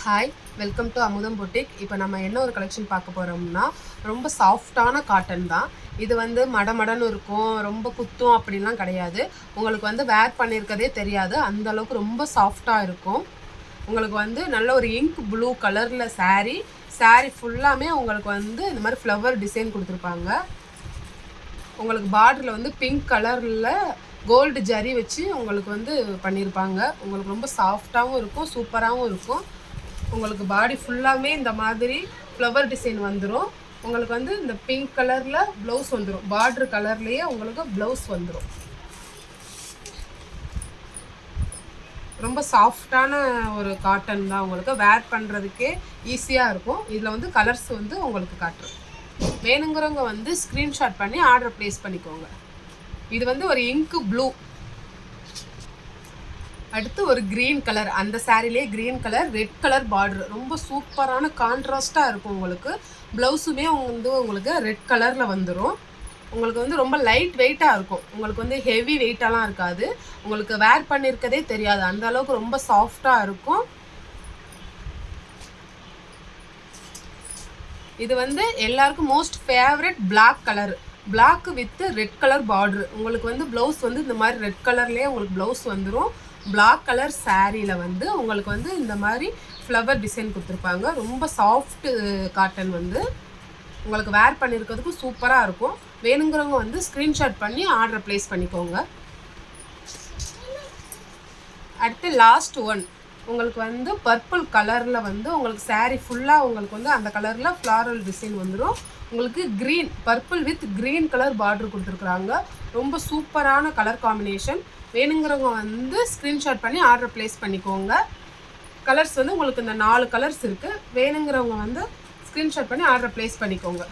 Hi, welcome to அமுதம் boutique. இப்போ நம்ம என்ன ஒரு கலெக்ஷன் பார்க்க போகிறோம்னா, ரொம்ப சாஃப்டான காட்டன் தான். இது வந்து மடமடன்னு இருக்கும், ரொம்ப குத்தும் அப்படிலாம் கிடையாது. உங்களுக்கு வந்து வேர் பண்ணியிருக்கதே தெரியாது, அந்த அளவுக்கு ரொம்ப சாஃப்டாக இருக்கும். உங்களுக்கு வந்து நல்ல ஒரு இங்க் ப்ளூ கலரில் saree ஃபுல்லாமே உங்களுக்கு வந்து இந்த மாதிரி ஃப்ளவர் டிசைன் கொடுத்துருப்பாங்க. உங்களுக்கு பார்டரில் வந்து பிங்க் கலரில் கோல்டு ஜரி வச்சு உங்களுக்கு வந்து பண்ணியிருப்பாங்க. உங்களுக்கு ரொம்ப சாஃப்டாகவும் இருக்கும், சூப்பராகவும் இருக்கும். உங்களுக்கு பாடி ஃபுல்லாமே இந்த மாதிரி ஃப்ளவர் டிசைன் வந்துடும். உங்களுக்கு வந்து இந்த பிங்க் கலரில் ப்ளவுஸ் வந்துடும், பார்டர் கலர்லேயே உங்களுக்கு ப்ளவுஸ் வந்துடும். ரொம்ப சாஃப்டான ஒரு காட்டன் தான், உங்களுக்கு வேர் பண்ணுறதுக்கே ஈஸியாக இருக்கும். இதில் வந்து கலர்ஸ் வந்து உங்களுக்கு காட்டுறேன். வேணுங்கிறவங்க வந்து ஸ்க்ரீன்ஷாட் பண்ணி ஆர்டர் ப்ளேஸ் பண்ணிக்கோங்க. இது வந்து ஒரு இங்கு ப்ளூ, அடுத்து ஒரு க்ரீன் கலர், அந்த சாரிலே green colour red colour border, ரொம்ப சூப்பரான கான்ட்ராஸ்டாக இருக்கும். உங்களுக்கு ப்ளவுஸுமே வந்து உங்களுக்கு ரெட் கலரில் வந்துடும். உங்களுக்கு வந்து ரொம்ப லைட் வெயிட்டாக இருக்கும், உங்களுக்கு வந்து ஹெவி வெயிட்டாலாம் இருக்காது. உங்களுக்கு வேர் பண்ணியிருக்கதே தெரியாது, அந்த அளவுக்கு ரொம்ப சாஃப்டாக இருக்கும். இது வந்து எல்லாருக்கும் most favourite black colour, black with red colour border. உங்களுக்கு வந்து ப்ளவுஸ் வந்து இந்த மாதிரி ரெட் கலர்லேயே உங்களுக்கு ப்ளவுஸ் வந்துடும். பிளாக் கலர் சாரியில் வந்து உங்களுக்கு வந்து இந்த மாதிரி ஃப்ளவர் டிசைன் கொடுத்துருப்பாங்க. ரொம்ப சாஃப்ட் காட்டன், வந்து உங்களுக்கு வேர் பண்ணியிருக்கிறதுக்கு சூப்பராக இருக்கும். வேணுங்கிறவங்க வந்து ஸ்க்ரீன்ஷாட் பண்ணி ஆர்டர் ப்ளேஸ் பண்ணிக்கோங்க. அடுத்து லாஸ்ட் ஒன், உங்களுக்கு வந்து பர்பிள் கலரில் வந்து உங்களுக்கு சாரீ ஃபுல்லாக உங்களுக்கு வந்து அந்த கலரில் ஃப்ளாரல் டிசைன் வந்துடும். உங்களுக்கு green, purple with green colour border கொடுத்துருக்குறாங்க. ரொம்ப சூப்பரான கலர் காம்பினேஷன். வேணுங்கிறவங்க வந்து ஸ்க்ரீன்ஷாட் பண்ணி ஆர்டர் ப்ளேஸ் பண்ணிக்கோங்க. கலர்ஸ் வந்து உங்களுக்கு இந்த 4 கலர்ஸ் இருக்குது. வேணுங்கிறவங்க வந்து ஸ்க்ரீன்ஷாட் பண்ணி ஆர்டர் ப்ளேஸ் பண்ணிக்கோங்க.